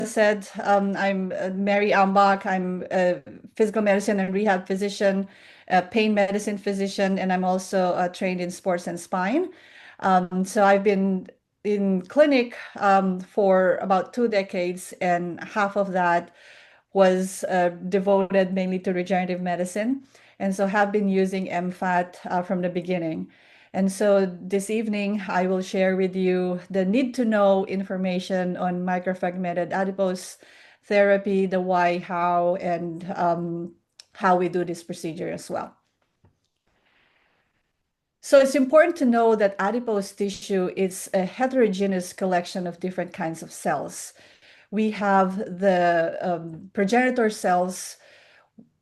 said, I'm Mary Ambach. I'm a physical medicine and rehab physician, a pain medicine physician, and I'm also trained in sports and spine. So I've been in clinic for about 2 decades, and half of that was devoted mainly to regenerative medicine. And so have been using MFAT from the beginning. And so this evening, I will share with you the need to know information on microfragmented adipose therapy, the why, how, and how we do this procedure as well. So it's important to know that adipose tissue is a heterogeneous collection of different kinds of cells. We have the progenitor cells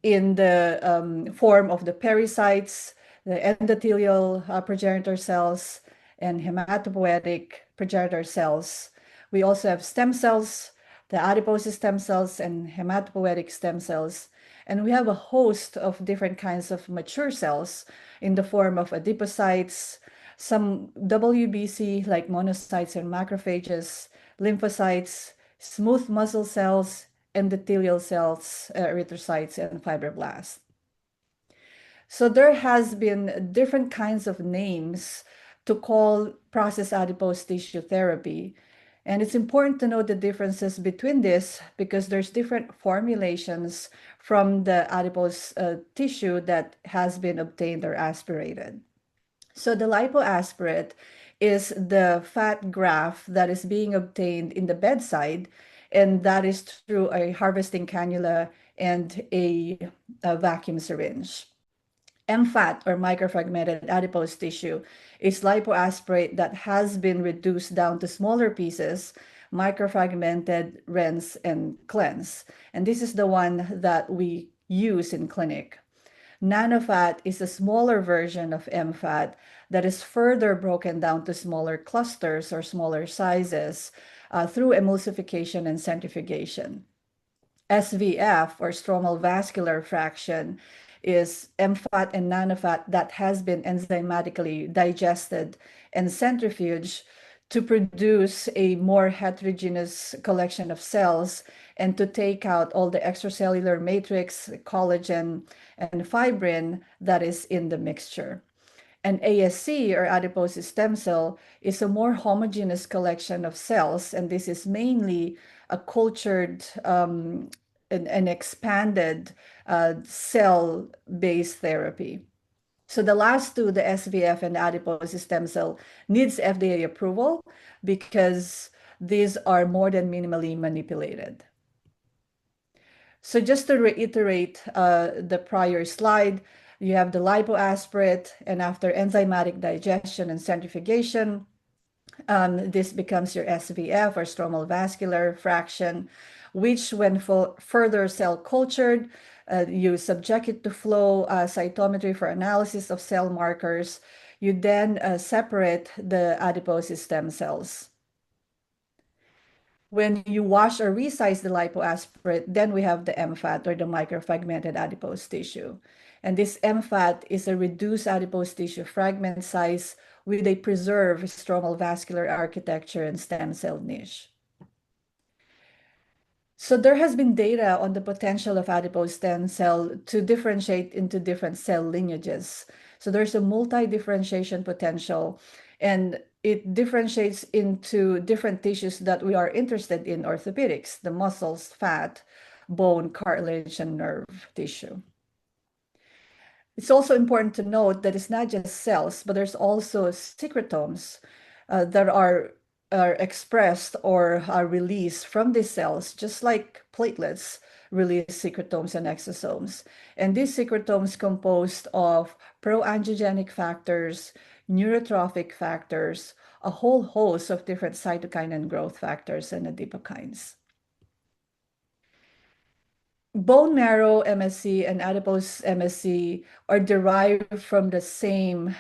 in the form of the pericytes, the endothelial progenitor cells, and hematopoietic progenitor cells. We also have stem cells, the adipose stem cells, and hematopoietic stem cells. And we have a host of different kinds of mature cells in the form of adipocytes, some WBC like monocytes and macrophages, lymphocytes, smooth muscle cells, endothelial cells, erythrocytes, and fibroblasts. So there has been different kinds of names to call processed adipose tissue therapy. And it's important to know the differences between this because there's different formulations from the adipose tissue that has been obtained or aspirated. So the lipoaspirate is the fat graft that is being obtained in the bedside, and that is through a harvesting cannula and a vacuum syringe. MFAT, or microfragmented adipose tissue, is lipoaspirate that has been reduced down to smaller pieces, microfragmented, rinse, and cleanse. And this is the one that we use in clinic. Nanofat is a smaller version of MFAT that is further broken down to smaller clusters or smaller sizes through emulsification and centrifugation. SVF, or stromal vascular fraction, is MFAT and nanofat that has been enzymatically digested and centrifuged to produce a more heterogeneous collection of cells and to take out all the extracellular matrix, collagen, and fibrin that is in the mixture. And ASC, or adipose stem cell, is a more homogeneous collection of cells, and this is mainly a cultured an expanded cell-based therapy. So the last two, the SVF and adipose stem cell, needs FDA approval because these are more than minimally manipulated. So just to reiterate the prior slide, you have the lipoaspirate, and after enzymatic digestion and centrifugation, this becomes your SVF, or stromal vascular fraction, which when further cell cultured, you subject it to flow cytometry for analysis of cell markers. You then separate the adipose stem cells. When you wash or resize the lipoaspirate, then we have the MFAT, or the microfragmented adipose tissue. And this MFAT is a reduced adipose tissue fragment size with a preserved stromal vascular architecture and stem cell niche. So there has been data on the potential of adipose stem cell to differentiate into different cell lineages. So there's a multi-differentiation potential, and it differentiates into different tissues that we are interested in orthopedics: the muscles, fat, bone, cartilage, and nerve tissue. It's also important to note that it's not just cells, but there's also secretomes that are expressed or are released from these cells, just like platelets release secretomes and exosomes. And these secretomes composed of pro-angiogenic factors, neurotrophic factors, a whole host of different cytokine and growth factors, and adipokines. Bone marrow MSC and adipose MSC are derived from the same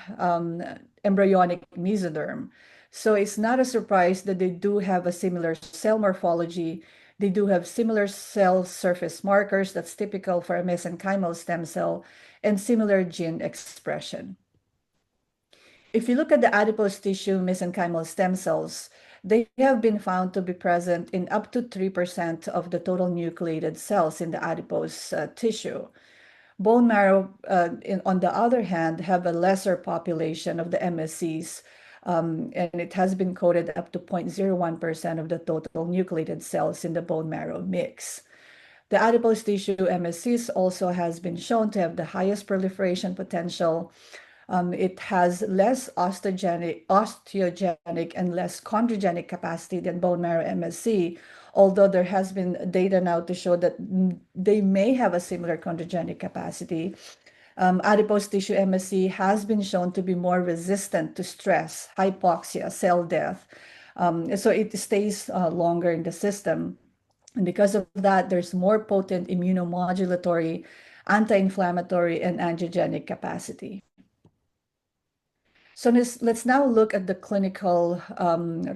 embryonic mesoderm. So it's not a surprise that they do have a similar cell morphology. They do have similar cell surface markers that's typical for a mesenchymal stem cell, and similar gene expression. If you look at the adipose tissue mesenchymal stem cells, they have been found to be present in up to 3% of the total nucleated cells in the adipose tissue. Bone marrow, on the other hand, have a lesser population of the MSCs, and it has been coded up to 0.01% of the total nucleated cells in the bone marrow mix. The adipose tissue MSCs also has been shown to have the highest proliferation potential. It has less osteogenic and less chondrogenic capacity than bone marrow MSC, although there has been data now to show that they may have a similar chondrogenic capacity. Adipose tissue MSC has been shown to be more resistant to stress, hypoxia, cell death. So it stays longer in the system. And because of that, there's more potent immunomodulatory, anti-inflammatory, and angiogenic capacity. So let's now look at the clinical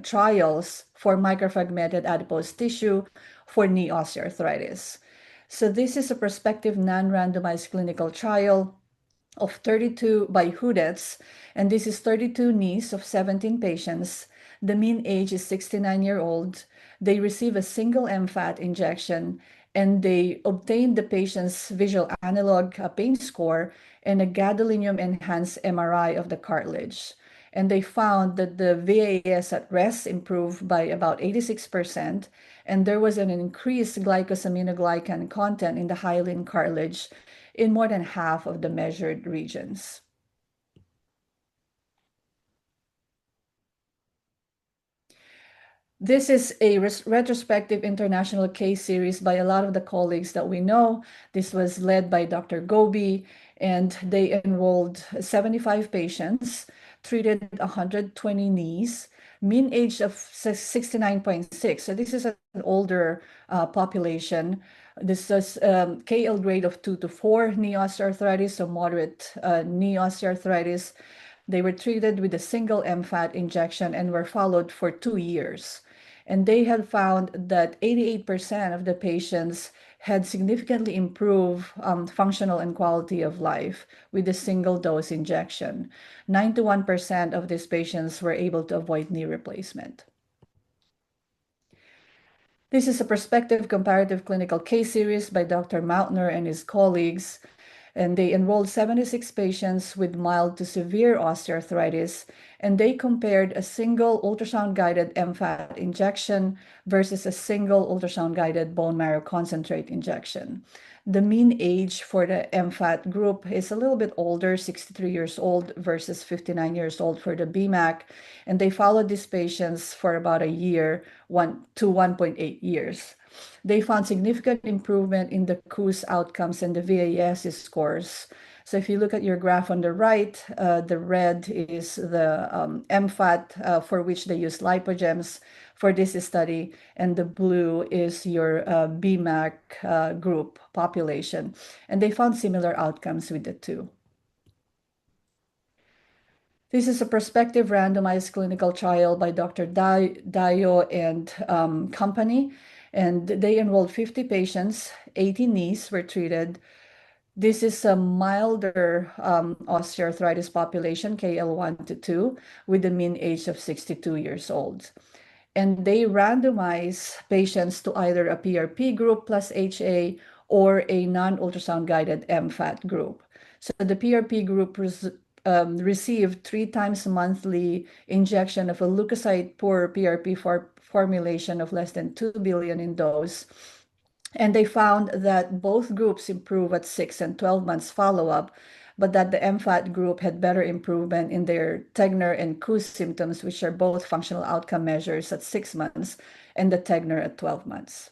trials for microfragmented adipose tissue for knee osteoarthritis. So this is a prospective non-randomized clinical trial of 32 by Hudets, and this is 32 knees of 17 patients. The mean age is 69-year-old. They receive a single MFAT injection, and they obtained the patient's visual analog pain score and a gadolinium-enhanced MRI of the cartilage. And they found that the VAS at rest improved by about 86%, and there was an increased glycosaminoglycan content in the hyaline cartilage in more than half of the measured regions. This is a retrospective international case series by a lot of the colleagues that we know. This was led by Dr. Gobi, and they enrolled 75 patients, treated 120 knees, mean age of 69.6. So this is an older population. This is KL grade of 2 to 4 knee osteoarthritis, so moderate knee osteoarthritis. They were treated with a single MFAT injection and were followed for 2 years. And they had found that 88% of the patients had significantly improved functional and quality of life with a single dose injection. 91% of these patients were able to avoid knee replacement. This is a prospective comparative clinical case series by Dr. Mautner and his colleagues, and they enrolled 76 patients with mild to severe osteoarthritis, and they compared a single ultrasound-guided MFAT injection versus a single ultrasound-guided bone marrow concentrate injection. The mean age for the MFAT group is a little bit older, 63 years old versus 59 years old for the BMAC, and they followed these patients for about a year, 1 to 1.8 years. They found significant improvement in the KOOS outcomes and the VAS scores. So if you look at your graph on the right, the red is the MFAT for which they use lipogems for this study, and the blue is your BMAC group population. And they found similar outcomes with the two. This is a prospective randomized clinical trial by Dr. Dayo and company, and they enrolled 50 patients, 80 knees were treated. This is a milder osteoarthritis population, KL1 to 2, with a mean age of 62 years old. And they randomize patients to either a PRP group plus HA or a non-ultrasound guided MFAT group. So the PRP group received 3 times monthly injection of a leukocyte-poor PRP formulation of less than 2 billion in dose. And they found that both groups improve at 6 and 12 months follow-up, but that the MFAT group had better improvement in their Tegner and KOOS symptoms, which are both functional outcome measures at 6 months, and the Tegner at 12 months.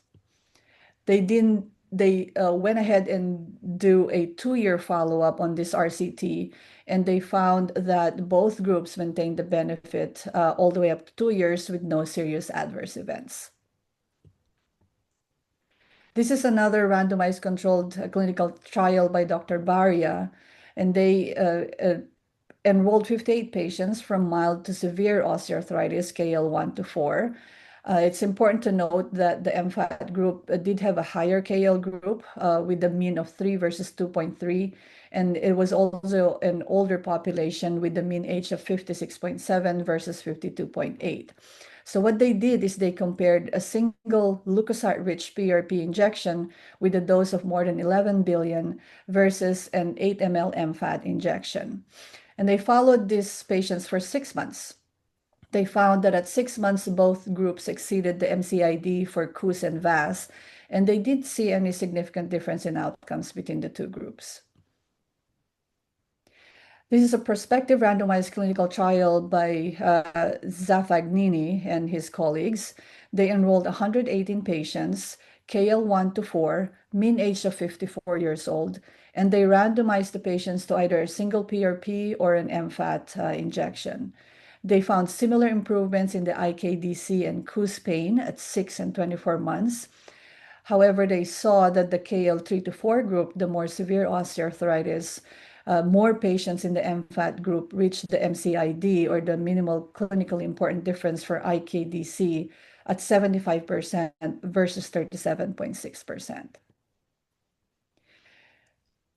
They went ahead and do a 2-year follow-up on this RCT, and they found that both groups maintained the benefit all the way up to 2 years with no serious adverse events. This is another randomized controlled clinical trial by Dr. Baria, and they enrolled 58 patients from mild to severe osteoarthritis, KL1 to 4. It's important to note that the MFAT group did have a higher KL group with a mean of 3 versus 2.3, and it was also an older population with a mean age of 56.7 versus 52.8. So what they did is they compared a single leukocyte-rich PRP injection with a dose of more than 11 billion versus an 8 ml MFAT injection. And they followed these patients for 6 months. They found that at 6 months, both groups exceeded the MCID for KUS and VAS, and they didn't see any significant difference in outcomes between the two groups. This is a prospective randomized clinical trial by Zafagnini and his colleagues. They enrolled 118 patients, KL1 to 4, mean age of 54 years old, and they randomized the patients to either a single PRP or an MFAT injection. They found similar improvements in the IKDC and KUS pain at 6 and 24 months. However, they saw that the KL3 to 4 group, the more severe osteoarthritis, more patients in the MFAT group reached the MCID, or the minimal clinically important difference for IKDC, at 75% versus 37.6%.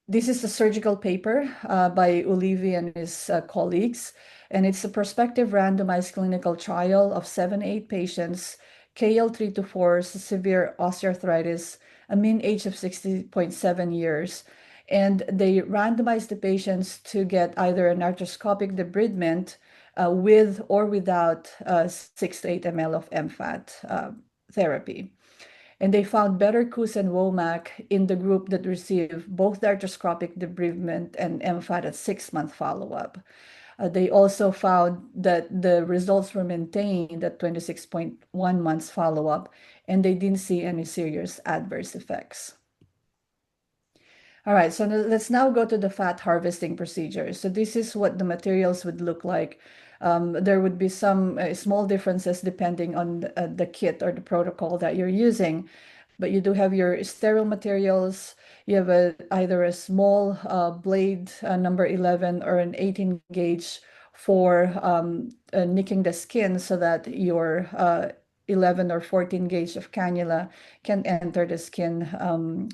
This is a surgical paper by Ulivi and his colleagues, and it's a prospective randomized clinical trial of 7-8 patients, KL3 to 4, severe osteoarthritis, a mean age of 60.7 years. And they randomized the patients to get either an arthroscopic debridement with or without 6 to 8 ml of MFAT therapy. And they found better KUS and WOMAC in the group that received both the arthroscopic debridement and MFAT at 6-month follow-up. They also found that the results were maintained at 26.1 months follow-up, and they didn't see any serious adverse effects. All right, so let's now go to the fat harvesting procedure. So this is what the materials would look like. There would be some small differences depending on the kit or the protocol that you're using, but you do have your sterile materials. You have either a small blade, number 11, or an 18 gauge for nicking the skin so that your 11 or 14 gauge of cannula can enter the skin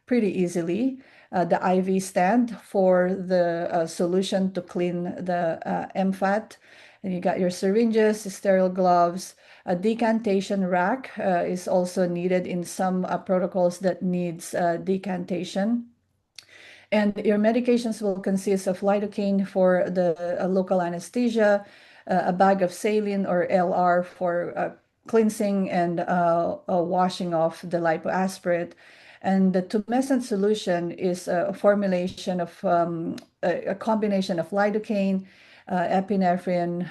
pretty easily. The IV stand for the solution to clean the MFAT. And you got your syringes, sterile gloves. A decantation rack is also needed in some protocols that needs decantation. And your medications will consist of lidocaine for the local anesthesia, a bag of saline or LR for cleansing and washing off the lipoaspirate. And the tumescent solution is a formulation of a combination of lidocaine, epinephrine,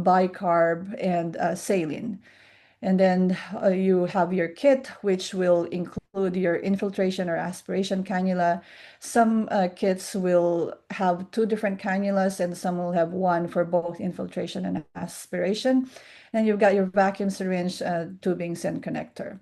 bicarb, and saline. And then you have your kit, which will include your infiltration or aspiration cannula. Some kits will have 2 different cannulas, and some will have 1 for both infiltration and aspiration. And you've got your vacuum syringe, tubings, and connector.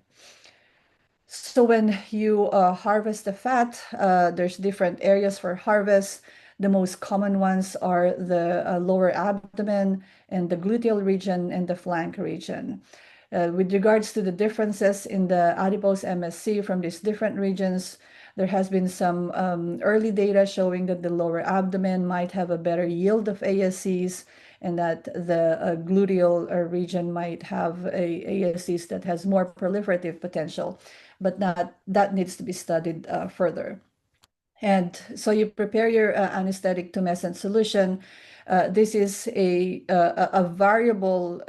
So when you harvest the fat, there's different areas for harvest. The most common ones are the lower abdomen and the gluteal region and the flank region. With regards to the differences in the adipose MSC from these different regions, there has been some early data showing that the lower abdomen might have a better yield of ASCs, and that the gluteal region might have ASCs that has more proliferative potential, but that needs to be studied further. And so you prepare your anesthetic tumescent solution. This is a variable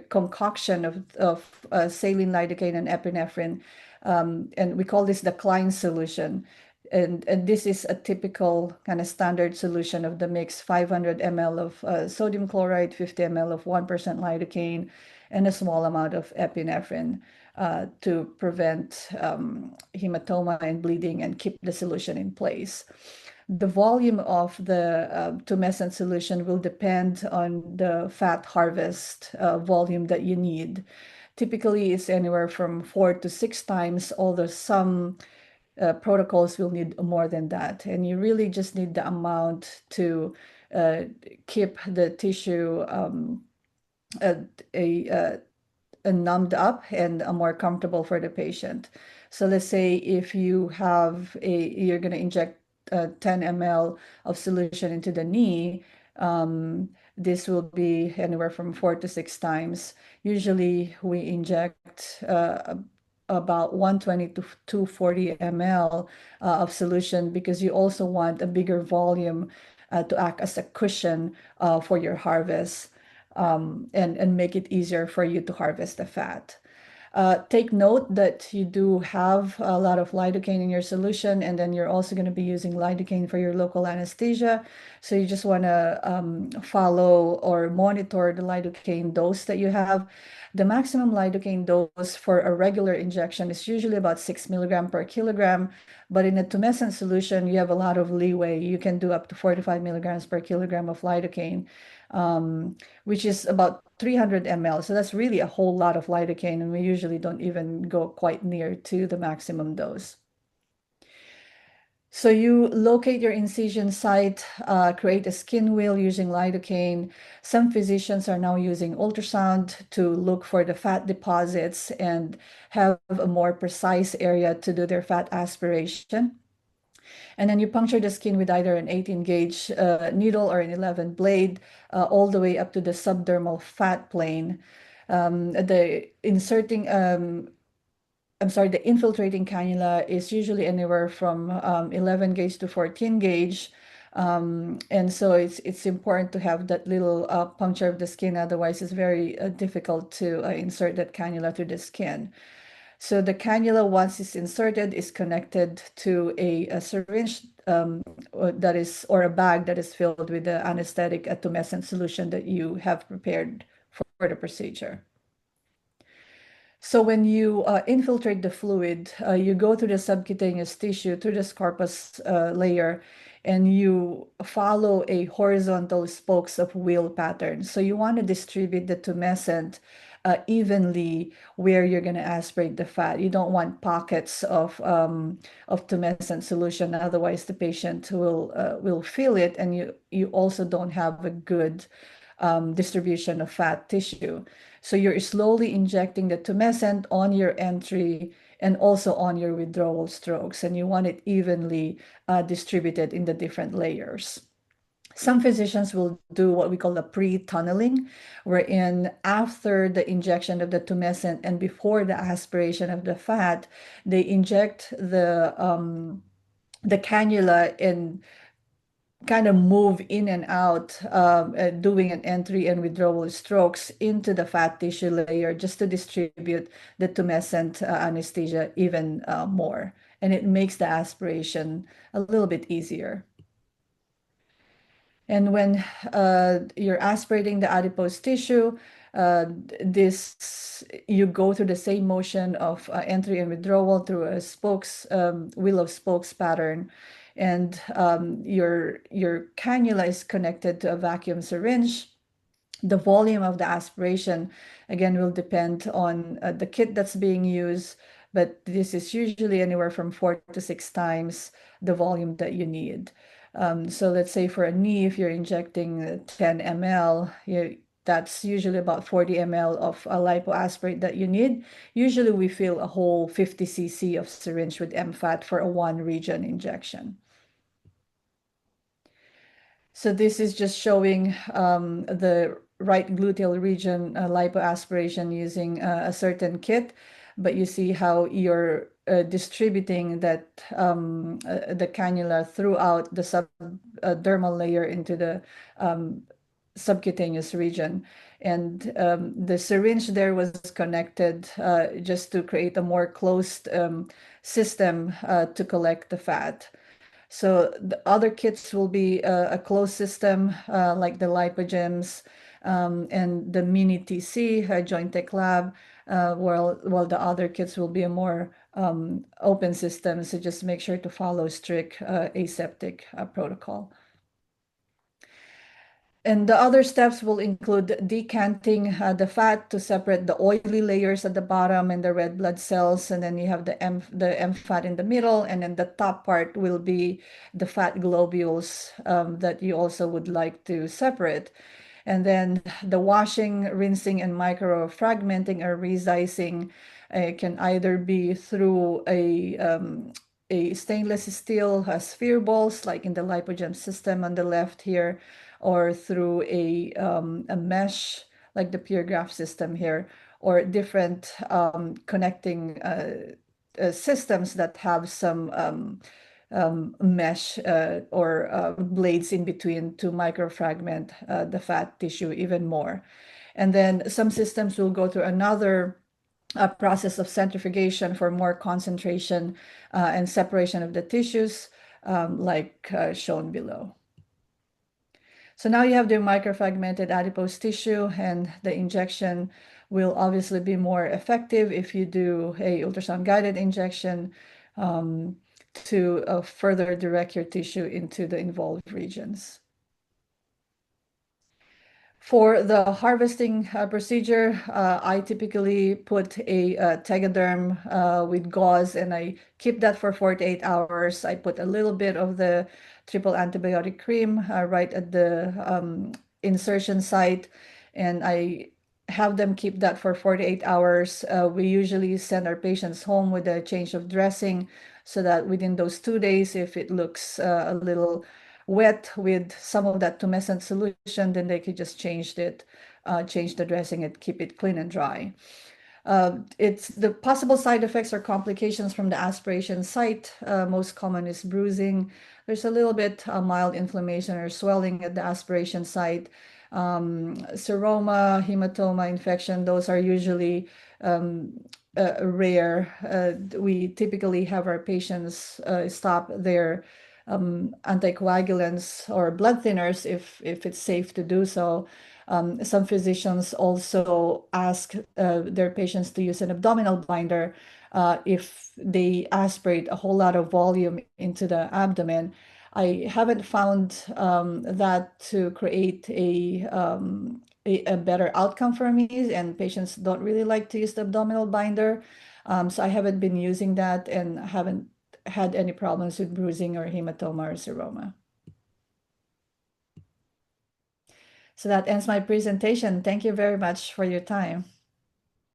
concoction of saline, lidocaine, and epinephrine, and we call this the Klein solution. And this is a typical kind of standard solution of the mix: 500 ml of sodium chloride, 50 ml of 1% lidocaine, and a small amount of epinephrine to prevent hematoma and bleeding and keep the solution in place. The volume of the tumescent solution will depend on the fat harvest volume that you need. Typically, it's anywhere from 4 to 6 times, although some protocols will need more than that. And you really just need the amount to keep the tissue numbed up and more comfortable for the patient. So let's say if you have you're going to inject 10 ml of solution into the knee, this will be anywhere from 4 to 6 times. Usually we inject about 120 to 240 ml of solution, because you also want a bigger volume to act as a cushion for your harvest, and make it easier for you to harvest the fat. Take note that you do have a lot of lidocaine in your solution, and then you're also going to be using lidocaine for your local anesthesia. So you just want to follow or monitor the lidocaine dose that you have. The maximum lidocaine dose for a regular injection is usually about 6 mg/kg, but in a tumescent solution, you have a lot of leeway. You can do up to 45 mg/kg of lidocaine, which is about 300 ml. So that's really a whole lot of lidocaine, and we usually don't even go quite near to the maximum dose. So you locate your incision site, create a skin wheel using lidocaine. Some physicians are now using ultrasound to look for the fat deposits and have a more precise area to do their fat aspiration. And then you puncture the skin with either an 18 gauge needle or an 11 blade, all the way up to the subdermal fat plane. The infiltrating cannula is usually anywhere from 11 gauge to 14 gauge. And so it's important to have that little puncture of the skin, otherwise it's very difficult to insert that cannula through the skin. So the cannula, once it's inserted, is connected to a syringe or a bag that is filled with the anesthetic tumescent solution that you have prepared for the procedure. So when you infiltrate the fluid, you go through the subcutaneous tissue, through the scarpous layer, and you follow a horizontal spokes of wheel pattern. So you want to distribute the tumescent evenly where you're going to aspirate the fat. You don't want pockets of tumescent solution, otherwise the patient will feel it, and you also don't have a good distribution of fat tissue. So you're slowly injecting the tumescent on your entry and also on your withdrawal strokes, and you want it evenly distributed in the different layers. Some physicians will do what we call a pre-tunneling, wherein after the injection of the tumescent and before the aspiration of the fat, they inject the cannula and kind of move in and out, doing an entry and withdrawal strokes into the fat tissue layer just to distribute the tumescent anesthesia even more. And it makes the aspiration a little bit easier. And when you're aspirating the adipose tissue, you go through the same motion of entry and withdrawal through a wheel of spokes pattern. And your cannula is connected to a vacuum syringe. The volume of the aspiration, again, will depend on the kit that's being used, but this is usually anywhere from 4 to 6 times the volume that you need. So let's say for a knee, if you're injecting 10 ml, that's usually about 40 ml of lipoaspirate that you need. Usually we fill a whole 50 cc of syringe with MFAT for a one region injection. So this is just showing the right gluteal region lipoaspiration using a certain kit, but you see how you're distributing that the cannula throughout the subdermal layer into the subcutaneous region. And the syringe there was connected just to create a more closed system to collect the fat. So the other kits will be a closed system like the lipogems and the mini TC, Joint Tech Lab, while the other kits will be a more open system. So just make sure to follow strict aseptic protocol. And the other steps will include decanting the fat to separate the oily layers at the bottom and the red blood cells. And then you have the MFAT in the middle. And then the top part will be the fat globules that you also would like to separate. And then the washing, rinsing, and microfragmenting or resizing can either be through a stainless steel sphere balls, like in the lipogem system on the left here, or through a mesh like the Pure Graph system here, or different connecting systems that have some mesh or blades in between to microfragment the fat tissue even more. And then some systems will go through another process of centrifugation for more concentration and separation of the tissues, like shown below. So now you have the microfragmented adipose tissue, and the injection will obviously be more effective if you do a ultrasound guided injection to further direct your tissue into the involved regions. For the harvesting procedure, I typically put a tegaderm with gauze, and I keep that for 48 hours. I put a little bit of the triple antibiotic cream right at the insertion site, and I have them keep that for 48 hours. We usually send our patients home with a change of dressing so that within those 2 days, if it looks a little wet with some of that tumescent solution, then they could just change the dressing and keep it clean and dry. It's the possible side effects or complications from the aspiration site. Most common is bruising. There's a little bit mild inflammation or swelling at the aspiration site. Seroma, hematoma, infection, those are usually rare. We typically have our patients stop their anticoagulants or blood thinners if it's safe to do so. Some physicians also ask their patients to use an abdominal binder if they aspirate a whole lot of volume into the abdomen. I haven't found that to create a better outcome for me, and patients don't really like to use the abdominal binder. So I haven't been using that and haven't had any problems with bruising or hematoma or seroma. So that ends my presentation. Thank you very much for your time.